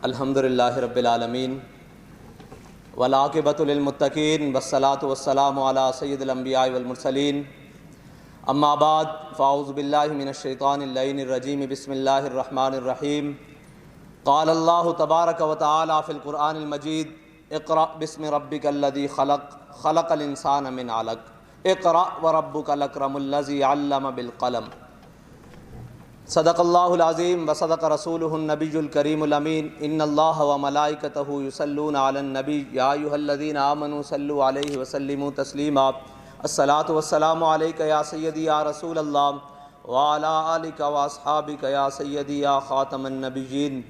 الحمدللہ رب العالمین والعاقبۃ للمتقین والصلاۃ والسلام علی سید الانبیاء والمرسلین اما بعد فاعوذ باللہ من الشیطان اللعین الرجیم بسم اللہ الرحمن الرحیم قال اللہ تبارک و تعالی فی القرآن المجید اقرأ بسم ربک الذی خلق خلق الانسان من علق اقرأ وربک الاکرم الذی علم بالقلم صدق اللہ العظیم وصدق رسولہ النبی الکریم الامین ان اللہ وملائکتہ یصلون علی النبی یا ایھا الذین آمنوا صلوا علیہ وسلموا تسلیما الصلاۃ والسلام علیک یا سیدی یا رسول اللہ وعلی آلک واصحابک یا سیدی یا خاتم النبیین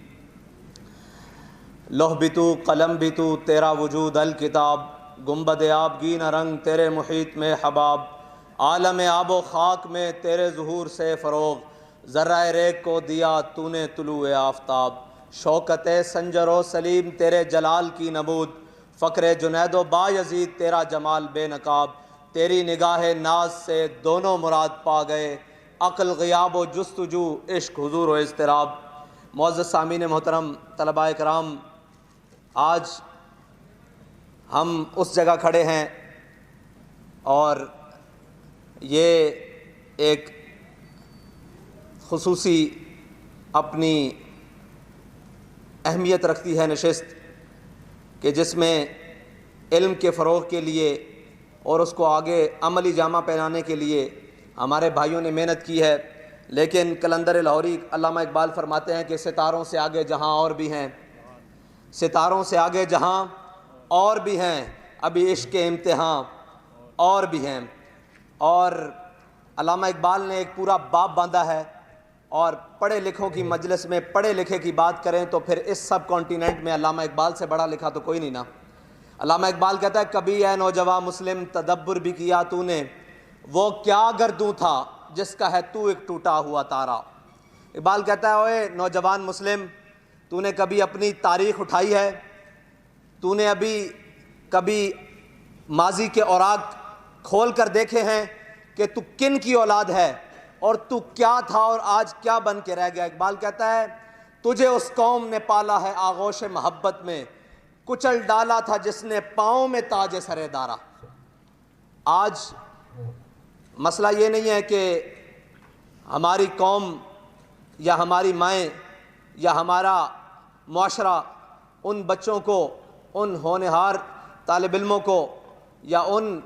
لوح بھی تو قلم بھی تو تیرا وجود الکتاب گنبد آبگین رنگ تیرے محیط میں حباب عالم آب و خاک میں تیرے ظہور سے فروغ ذرہ ریگ کو دیا تو نے طلوع آفتاب شوکت سنجر و سلیم تیرے جلال کی نمود فقر جنید و بایزید تیرا جمال بے نقاب تیری نگاہ ناز سے دونوں مراد پا گئے عقل غیاب و جستجو عشق حضور و اضطراب معزز سامعین محترم طلباء کرام، آج ہم اس جگہ کھڑے ہیں اور یہ ایک خصوصی اپنی اہمیت رکھتی ہے نشست کہ جس میں علم کے فروغ کے لیے اور اس کو آگے عملی جامہ پہنانے کے لیے ہمارے بھائیوں نے محنت کی ہے، لیکن قلندر لاہوری علامہ اقبال فرماتے ہیں کہ ستاروں سے آگے جہاں اور بھی ہیں، ستاروں سے آگے جہاں اور بھی ہیں، ابھی عشق کے امتحان اور بھی ہیں۔ اور علامہ اقبال نے ایک پورا باب باندھا ہے، اور پڑھے لکھوں کی مجلس میں پڑھے لکھے کی بات کریں تو پھر اس سب کانٹیننٹ میں علامہ اقبال سے بڑا لکھا تو کوئی نہیں نا۔ علامہ اقبال کہتا ہے کبھی اے نوجوان مسلم تدبر بھی کیا تو نے، وہ کیا گردوں تھا جس کا ہے تو ایک ٹوٹا ہوا تارا۔ اقبال کہتا ہے اوے نوجوان مسلم، تو نے کبھی اپنی تاریخ اٹھائی ہے؟ تو نے ابھی کبھی ماضی کے اوراق کھول کر دیکھے ہیں کہ تو کن کی اولاد ہے اور تو کیا تھا اور آج کیا بن کے رہ گیا؟ اقبال کہتا ہے تجھے اس قوم نے پالا ہے آغوش محبت میں، کچل ڈالا تھا جس نے پاؤں میں تاج سر دارا۔ آج مسئلہ یہ نہیں ہے کہ ہماری قوم یا ہماری مائیں یا ہمارا معاشرہ ان بچوں کو، ان ہونہار طالب علموں کو یا ان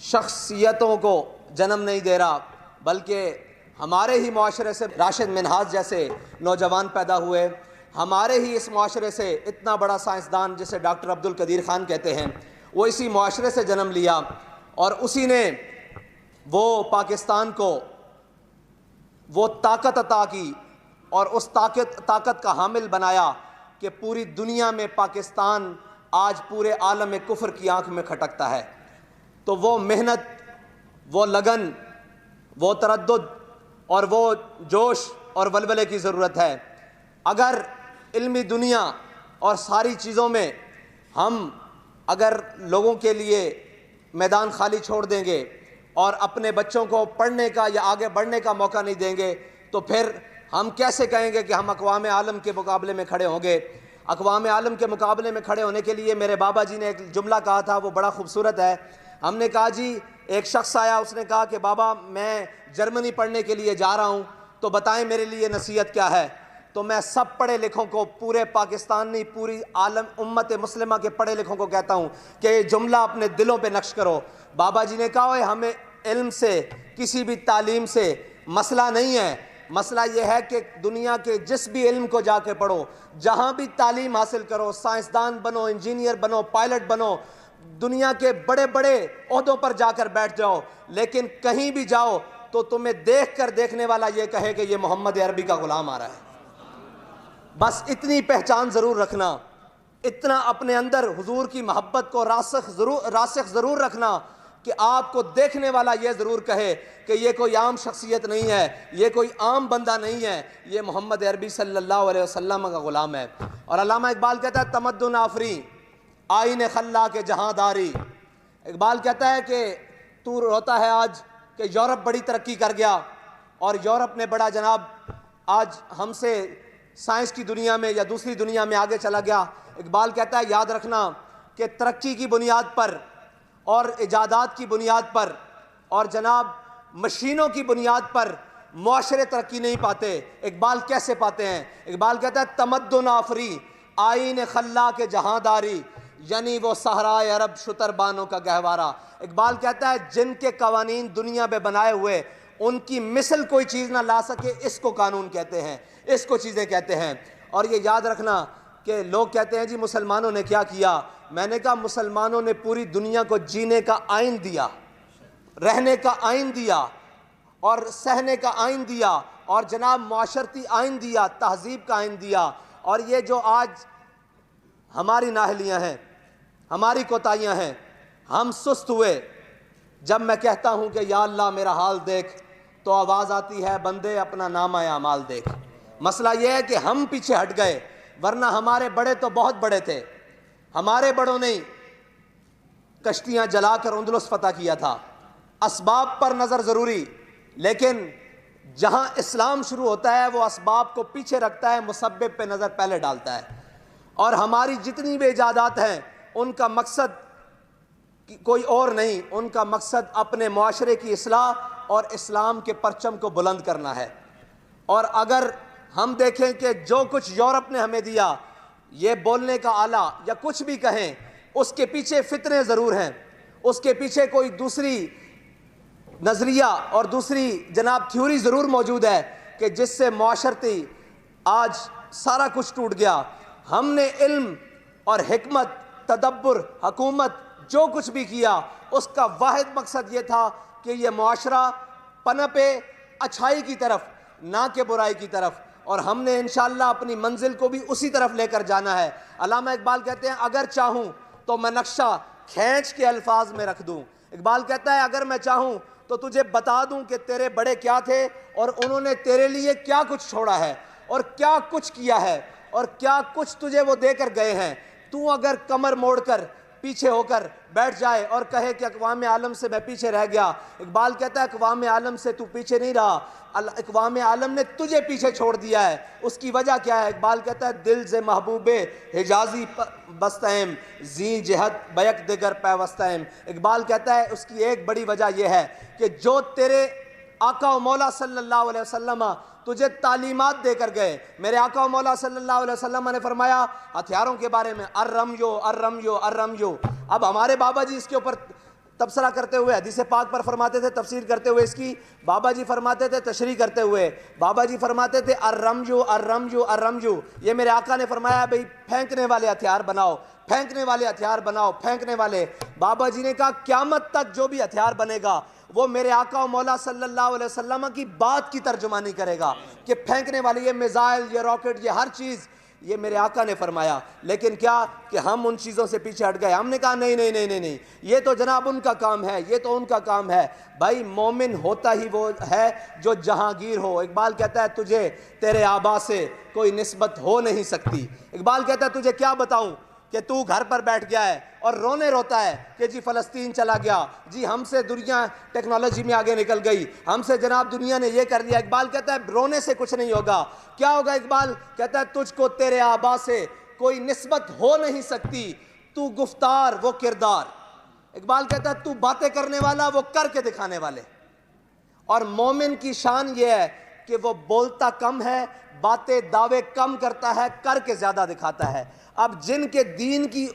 شخصیتوں کو جنم نہیں دے رہا، بلکہ ہمارے ہی معاشرے سے راشد منہاج جیسے نوجوان پیدا ہوئے، ہمارے ہی اس معاشرے سے اتنا بڑا سائنسدان جسے ڈاکٹر عبدالقدیر خان کہتے ہیں، وہ اسی معاشرے سے جنم لیا اور اسی نے وہ پاکستان کو وہ طاقت عطا کی اور اس طاقت کا حامل بنایا کہ پوری دنیا میں پاکستان آج پورے عالم کفر کی آنکھ میں کھٹکتا ہے۔ تو وہ محنت، وہ لگن، وہ تردد اور وہ جوش اور ولولے کی ضرورت ہے۔ اگر علمی دنیا اور ساری چیزوں میں ہم اگر لوگوں کے لیے میدان خالی چھوڑ دیں گے اور اپنے بچوں کو پڑھنے کا یا آگے بڑھنے کا موقع نہیں دیں گے تو پھر ہم کیسے کہیں گے کہ ہم اقوام عالم کے مقابلے میں کھڑے ہوں گے؟ اقوام عالم کے مقابلے میں کھڑے ہونے کے لیے میرے بابا جی نے ایک جملہ کہا تھا، وہ بڑا خوبصورت ہے۔ ہم نے کہا جی، ایک شخص آیا، اس نے کہا کہ بابا میں جرمنی پڑھنے کے لیے جا رہا ہوں، تو بتائیں میرے لیے نصیحت کیا ہے؟ تو میں سب پڑھے لکھوں کو، پورے پاکستان نہیں پوری عالم امت مسلمہ کے پڑھے لکھوں کو کہتا ہوں کہ یہ جملہ اپنے دلوں پہ نقش کرو۔ بابا جی نے کہا ہمیں علم سے، کسی بھی تعلیم سے مسئلہ نہیں ہے، مسئلہ یہ ہے کہ دنیا کے جس بھی علم کو جا کے پڑھو، جہاں بھی تعلیم حاصل کرو، سائنسدان بنو، انجینئر بنو، پائلٹ بنو، دنیا کے بڑے بڑے عہدوں پر جا کر بیٹھ جاؤ، لیکن کہیں بھی جاؤ تو تمہیں دیکھ کر دیکھنے والا یہ کہے کہ یہ محمد عربی کا غلام آ رہا ہے۔ بس اتنی پہچان ضرور رکھنا، اتنا اپنے اندر حضور کی محبت کو راسخ ضرور رکھنا کہ آپ کو دیکھنے والا یہ ضرور کہے کہ یہ کوئی عام شخصیت نہیں ہے، یہ کوئی عام بندہ نہیں ہے، یہ محمد عربی صلی اللہ علیہ وسلم کا غلام ہے۔ اور علامہ اقبال کہتا ہے تمدن آفری آئین خلا کے جہاں داری۔ اقبال کہتا ہے کہ تو روتا ہے آج کہ یورپ بڑی ترقی کر گیا اور یورپ نے بڑا جناب آج ہم سے سائنس کی دنیا میں یا دوسری دنیا میں آگے چلا گیا. اقبال کہتا ہے یاد رکھنا کہ ترقی کی بنیاد پر اور ایجادات کی بنیاد پر اور جناب مشینوں کی بنیاد پر معاشرے ترقی نہیں پاتے. اقبال کیسے پاتے ہیں؟ اقبال کہتا ہے تمدن آفری آئین خلا کے جہاں داری، یعنی وہ صحرائے عرب شتر بانوں کا گہوارہ. اقبال کہتا ہے جن کے قوانین دنیا میں بنائے ہوئے ان کی مثل کوئی چیز نہ لا سکے، اس کو قانون کہتے ہیں، اس کو چیزیں کہتے ہیں. اور یہ یاد رکھنا کہ لوگ کہتے ہیں جی مسلمانوں نے کیا کیا. میں نے کہا مسلمانوں نے پوری دنیا کو جینے کا آئین دیا، رہنے کا آئین دیا اور سہنے کا آئین دیا اور جناب معاشرتی آئین دیا، تہذیب کا آئین دیا. اور یہ جو آج ہماری نااہلیاں ہیں، ہماری کوتاہیاں ہیں، ہم سست ہوئے. جب میں کہتا ہوں کہ یا اللہ میرا حال دیکھ تو آواز آتی ہے بندے اپنا نامہ اعمال دیکھ. مسئلہ یہ ہے کہ ہم پیچھے ہٹ گئے، ورنہ ہمارے بڑے تو بہت بڑے تھے. ہمارے بڑوں نے کشتیاں جلا کر اندلس فتح کیا تھا. اسباب پر نظر ضروری، لیکن جہاں اسلام شروع ہوتا ہے وہ اسباب کو پیچھے رکھتا ہے، مسبب پہ نظر پہلے ڈالتا ہے. اور ہماری جتنی بھی ایجادات ہیں ان کا مقصد کوئی اور نہیں، ان کا مقصد اپنے معاشرے کی اصلاح اور اسلام کے پرچم کو بلند کرنا ہے. اور اگر ہم دیکھیں کہ جو کچھ یورپ نے ہمیں دیا، یہ بولنے کا آلہ یا کچھ بھی کہیں، اس کے پیچھے فتنے ضرور ہیں، اس کے پیچھے کوئی دوسری نظریہ اور دوسری جناب تھیوری ضرور موجود ہے کہ جس سے معاشرتی آج سارا کچھ ٹوٹ گیا. ہم نے علم اور حکمت، تدبر، حکومت جو کچھ بھی کیا، اس کا واحد مقصد یہ تھا کہ یہ معاشرہ پنپے اچھائی کی طرف نہ کہ برائی کی طرف. اور ہم نے انشاءاللہ اپنی منزل کو بھی اسی طرف لے کر جانا ہے. علامہ اقبال کہتے ہیں اگر چاہوں تو میں نقشہ کھینچ کے الفاظ میں رکھ دوں. اقبال کہتا ہے اگر میں چاہوں تو تجھے بتا دوں کہ تیرے بڑے کیا تھے اور انہوں نے تیرے لیے کیا کچھ چھوڑا ہے اور کیا کچھ کیا ہے اور کیا کچھ تجھے وہ دے کر گئے ہیں. تو اگر کمر موڑ کر پیچھے ہو کر بیٹھ جائے اور کہے کہ اقوام عالم سے میں پیچھے رہ گیا، اقبال کہتا ہے اقوام عالم سے تو پیچھے نہیں رہا، اقوام عالم نے تجھے پیچھے چھوڑ دیا ہے. اس کی وجہ کیا ہے؟ اقبال کہتا ہے دل سے محبوب حجازی بستہم زی جہت بیک دگر پیوستہم. اقبال کہتا ہے اس کی ایک بڑی وجہ یہ ہے کہ جو تیرے آقا و مولا صلی اللہ علیہ وسلم تجھے تعلیمات دے کر گئے. میرے آقا و مولا صلی اللہ علیہ وسلم نے فرمایا ہتھیاروں کے بارے میں الرمیو الرمیو الرمیو. اب ہمارے بابا جی اس کے اوپر تبصرہ کرتے ہوئے حدیث پاک پر فرماتے تھے، تفسیر کرتے ہوئے اس کی بابا جی فرماتے تھے، تشریح کرتے ہوئے بابا جی فرماتے تھے الرمیو الرمیو الرمیو. یہ میرے آقا نے فرمایا بھئی پھینکنے والے ہتھیار بناؤ، پھینکنے والے ہتھیار بناؤ، پھینکنے والے. بابا جی نے کہا قیامت تک جو بھی ہتھیار بنے گا وہ میرے آقا و مولا صلی اللہ علیہ وسلم کی بات کی ترجمانی کرے گا کہ پھینکنے والی یہ میزائل، یہ راکٹ، یہ ہر چیز یہ میرے آقا نے فرمایا. لیکن کیا کہ ہم ان چیزوں سے پیچھے ہٹ گئے. ہم نے کہا نہیں نہیں نہیں نہیں نہیں، یہ تو جناب ان کا کام ہے، یہ تو ان کا کام ہے. بھائی مومن ہوتا ہی وہ ہے جو جہانگیر ہو. اقبال کہتا ہے تجھے تیرے آبا سے کوئی نسبت ہو نہیں سکتی. اقبال کہتا ہے تجھے کیا بتاؤں کہ تو گھر پر بیٹھ گیا ہے اور رونے روتا ہے کہ جی فلسطین چلا گیا، جی ہم سے دنیا ٹیکنالوجی میں آگے نکل گئی، ہم سے جناب دنیا نے یہ کر لیا. اقبال کہتا ہے رونے سے کچھ نہیں ہوگا. کیا ہوگا؟ اقبال کہتا ہے تجھ کو تیرے آبا سے کوئی نسبت ہو نہیں سکتی، تو گفتار وہ کردار. اقبال کہتا ہے تو باتیں کرنے والا وہ کر کے دکھانے والے. اور مومن کی شان یہ ہے کہ وہ بولتا کم ہے، باتیں دعوے کم کرتا ہے، کر کے زیادہ دکھاتا ہے. اب جن کے دین کی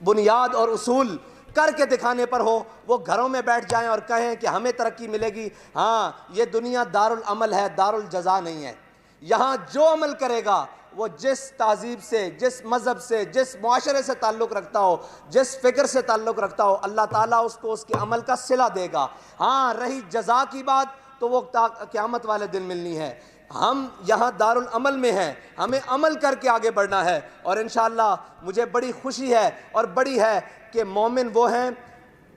بنیاد اور اصول کر کے دکھانے پر ہو وہ گھروں میں بیٹھ جائیں اور کہیں کہ ہمیں ترقی ملے گی. ہاں یہ دنیا دارالعمل ہے، دارالجزا نہیں ہے. یہاں جو عمل کرے گا وہ جس تہذیب سے، جس مذہب سے، جس معاشرے سے تعلق رکھتا ہو، جس فکر سے تعلق رکھتا ہو، اللہ تعالیٰ اس کو اس کے عمل کا صلہ دے گا. ہاں رہی جزا کی بات تو وہ قیامت والے دن ملنی ہے. ہم یہاں دارالعمل میں ہیں، ہمیں عمل کر کے آگے بڑھنا ہے. اور انشاءاللہ مجھے بڑی خوشی ہے اور بڑی ہے کہ مومن وہ ہیں،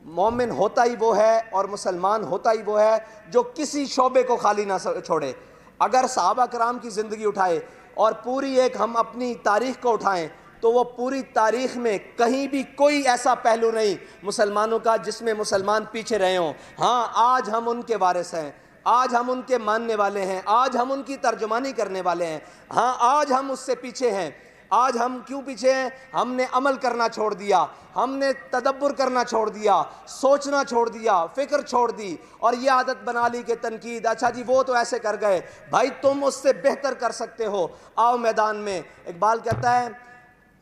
مومن ہوتا ہی وہ ہے اور مسلمان ہوتا ہی وہ ہے جو کسی شعبے کو خالی نہ چھوڑے. اگر صحابہ کرام کی زندگی اٹھائے اور پوری ایک ہم اپنی تاریخ کو اٹھائیں تو وہ پوری تاریخ میں کہیں بھی کوئی ایسا پہلو نہیں مسلمانوں کا جس میں مسلمان پیچھے رہے ہوں. ہاں آج ہم ان کے وارث ہیں، آج ہم ان کے ماننے والے ہیں، آج ہم ان کی ترجمانی کرنے والے ہیں۔ ہاں آج ہم اس سے پیچھے ہیں۔ آج ہم کیوں پیچھے ہیں؟ ہم نے عمل کرنا چھوڑ دیا، ہم نے تدبر کرنا چھوڑ دیا، سوچنا چھوڑ دیا، فکر چھوڑ دی، اور یہ عادت بنا لی کہ تنقید، اچھا جی وہ تو ایسے کر گئے، بھائی تم اس سے بہتر کر سکتے ہو، آؤ میدان میں۔ اقبال کہتا ہے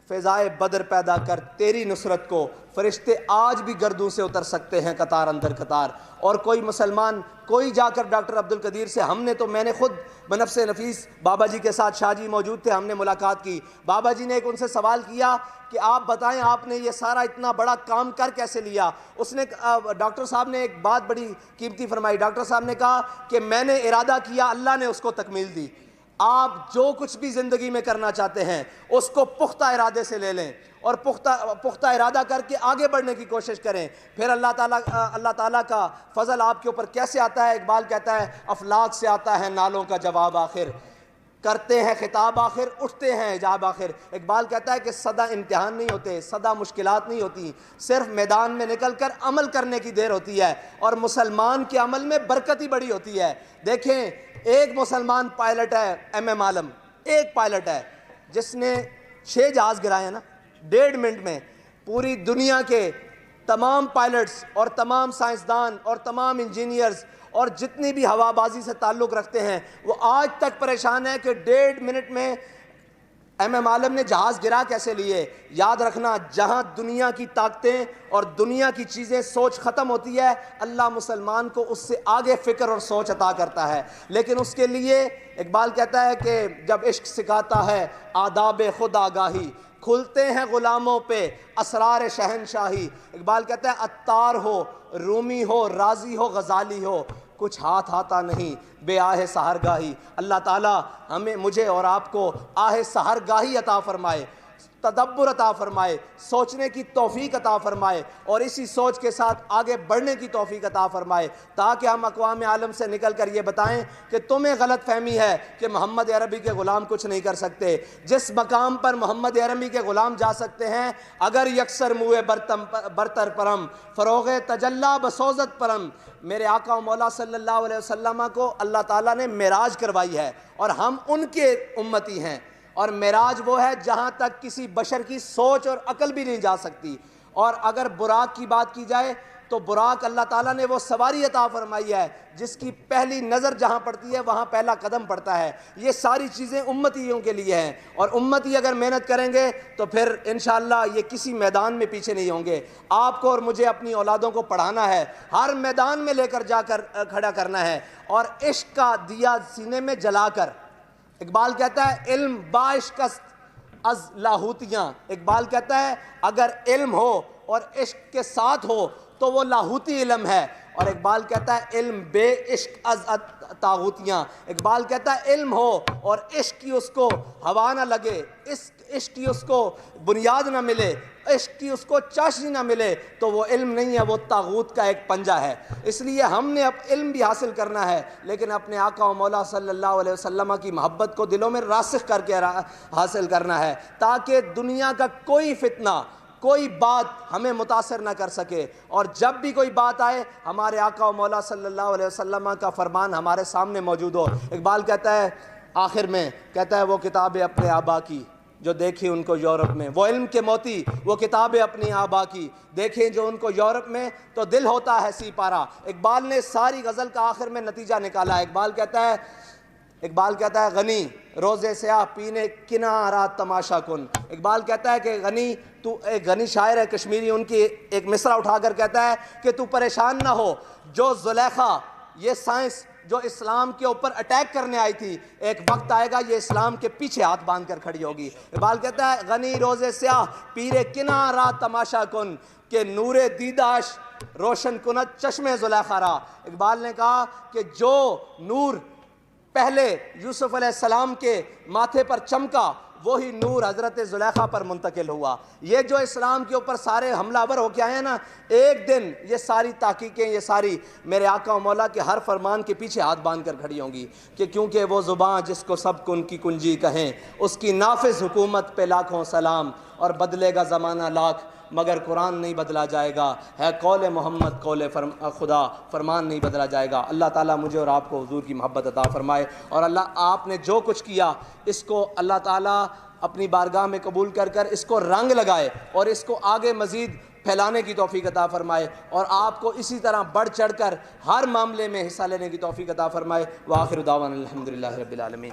فضائے بدر پیدا کر تیری نصرت کو، فرشتے آج بھی گردوں سے اتر سکتے ہیں قطار اندر قطار۔ اور کوئی مسلمان کوئی جا کر ڈاکٹر عبد القدیر سے، میں نے خود بنفس نفیس بابا جی کے ساتھ، شاہ جی موجود تھے، ہم نے ملاقات کی، بابا جی نے ایک ان سے سوال کیا کہ آپ بتائیں آپ نے یہ سارا اتنا بڑا کام کر کیسے لیا؟ اس نے ڈاکٹر صاحب نے ایک بات بڑی قیمتی فرمائی، ڈاکٹر صاحب نے کہا کہ میں نے ارادہ کیا، اللہ نے اس کو تکمیل دی۔ آپ جو کچھ بھی زندگی میں کرنا چاہتے ہیں اس کو پختہ ارادے سے لے لیں اور پختہ ارادہ کر کے آگے بڑھنے کی کوشش کریں، پھر اللہ تعالیٰ کا فضل آپ کے اوپر کیسے آتا ہے؟ اقبال کہتا ہے افلاک سے آتا ہے نالوں کا جواب آخر، کرتے ہیں خطاب آخر، اٹھتے ہیں حجاب آخر۔ اقبال کہتا ہے کہ صدا امتحان نہیں ہوتے، صدا مشکلات نہیں ہوتی، صرف میدان میں نکل کر عمل کرنے کی دیر ہوتی ہے، اور مسلمان کے عمل میں برکت ہی بڑی ہوتی ہے۔ دیکھیں ایک مسلمان پائلٹ ہے، ایم عالم، ایک پائلٹ ہے جس نے 6 جہاز گرائے ہیں نا 1.5 منٹ میں۔ پوری دنیا کے تمام پائلٹس اور تمام سائنسدان اور تمام انجینئرز اور جتنی بھی ہوا بازی سے تعلق رکھتے ہیں وہ آج تک پریشان ہیں کہ 1.5 منٹ میں ایم عالم نے جہاز گرا کیسے لیے۔ یاد رکھنا جہاں دنیا کی طاقتیں اور دنیا کی چیزیں سوچ ختم ہوتی ہے، اللہ مسلمان کو اس سے آگے فکر اور سوچ عطا کرتا ہے، لیکن اس کے لیے اقبال کہتا ہے کہ جب عشق سکھاتا ہے آداب خود آگاہی، کھلتے ہیں غلاموں پہ اسرار شہنشاہی۔ اقبال کہتا ہے عطار ہو، رومی ہو، رازی ہو، غزالی ہو، کچھ ہاتھ آتا نہیں بے آہ سحرگاہی۔ اللہ تعالیٰ مجھے اور آپ کو آہ سحرگاہی عطا فرمائے، تدبر عطا فرمائے، سوچنے کی توفیق عطا فرمائے، اور اسی سوچ کے ساتھ آگے بڑھنے کی توفیق عطا فرمائے، تاکہ ہم اقوام عالم سے نکل کر یہ بتائیں کہ تمہیں غلط فہمی ہے کہ محمد عربی کے غلام کچھ نہیں کر سکتے۔ جس مقام پر محمد عربی کے غلام جا سکتے ہیں، اگر یکسر موئے برتر پرم فروغ تجلی بسوزت پرم، میرے آقا و مولا صلی اللہ علیہ وسلم کو اللہ تعالیٰ نے معراج کروائی ہے، اور ہم ان کے امتی ہیں، اور معراج وہ ہے جہاں تک کسی بشر کی سوچ اور عقل بھی نہیں جا سکتی۔ اور اگر براق کی بات کی جائے تو براق اللہ تعالیٰ نے وہ سواری عطا فرمائی ہے جس کی پہلی نظر جہاں پڑتی ہے وہاں پہلا قدم پڑتا ہے۔ یہ ساری چیزیں امتیوں کے لیے ہیں، اور امتی اگر محنت کریں گے تو پھر انشاءاللہ یہ کسی میدان میں پیچھے نہیں ہوں گے۔ آپ کو اور مجھے اپنی اولادوں کو پڑھانا ہے، ہر میدان میں لے کر جا کر کھڑا کرنا ہے، اور عشق کا دیا سینے میں جلا کر۔ اقبال کہتا ہے علم باشکست از لاہوتیاں، اقبال کہتا ہے اگر علم ہو اور عشق کے ساتھ ہو تو وہ لاہوتی علم ہے، اور اقبال کہتا ہے علم بے عشق از طاغوتیاں۔ اقبال کہتا ہے علم ہو اور عشق کی اس کو ہوا نہ لگے، عشق کی اس کو بنیاد نہ ملے، عشق کی اس کو چاشنی نہ ملے، تو وہ علم نہیں ہے، وہ طاغوت کا ایک پنجہ ہے۔ اس لیے ہم نے اب علم بھی حاصل کرنا ہے، لیکن اپنے آقا و مولا صلی اللہ علیہ وسلم کی محبت کو دلوں میں راسخ کر کے حاصل کرنا ہے، تاکہ دنیا کا کوئی فتنہ، کوئی بات ہمیں متاثر نہ کر سکے، اور جب بھی کوئی بات آئے ہمارے آقا و مولا صلی اللہ علیہ وسلم کا فرمان ہمارے سامنے موجود ہو۔ اقبال کہتا ہے آخر میں، کہتا ہے وہ کتابیں اپنے آبا کی جو دیکھی ان کو یورپ میں، وہ علم کے موتی وہ کتابیں اپنی آبا کی دیکھیں جو ان کو یورپ میں، تو دل ہوتا ہے سی پارا۔ اقبال نے ساری غزل کا آخر میں نتیجہ نکالا۔ اقبال کہتا ہے غنی روزے سیاہ پینے کنارہ تماشا کن۔ اقبال کہتا ہے کہ غنی، تو ایک غنی شاعر ہے کشمیری، ان کی ایک مصرع اٹھا کر کہتا ہے کہ تو پریشان نہ ہو، جو زلیخا، یہ سائنس جو اسلام کے اوپر اٹیک کرنے آئی تھی، ایک وقت آئے گا یہ اسلام کے پیچھے ہاتھ باندھ کر کھڑی ہوگی۔ اقبال کہتا ہے غنی روزے سیاہ پیرے کنارہ تماشا کن، کہ نور دیداش روشن کند چشم زلیخا را۔ اقبال نے کہا کہ جو نور پہلے یوسف علیہ السلام کے ماتھے پر چمکا وہی نور حضرت زلیخا پر منتقل ہوا۔ یہ جو اسلام کے اوپر سارے حملہ آور ہو کے آئے ہیں نا، ایک دن یہ ساری تحقیقیں، یہ ساری میرے آقا و مولا کے ہر فرمان کے پیچھے ہاتھ باندھ کر کھڑی ہوں گی، کہ کیونکہ وہ زباں جس کو سب کن کی کنجی کہیں، اس کی نافذ حکومت پہ لاکھوں سلام، اور بدلے گا زمانہ لاکھ مگر قرآن نہیں بدلا جائے گا، ہے قول محمد قول خدا، فرمان نہیں بدلا جائے گا۔ اللہ تعالیٰ مجھے اور آپ کو حضور کی محبت عطا فرمائے، اور اللہ آپ نے جو کچھ کیا اس کو اللہ تعالیٰ اپنی بارگاہ میں قبول کر کر اس کو رنگ لگائے اور اس کو آگے مزید پھیلانے کی توفیق عطا فرمائے، اور آپ کو اسی طرح بڑھ چڑھ کر ہر معاملے میں حصہ لینے کی توفیق عطا فرمائے۔ وآخر دعوانا الحمدللہ رب العالمین۔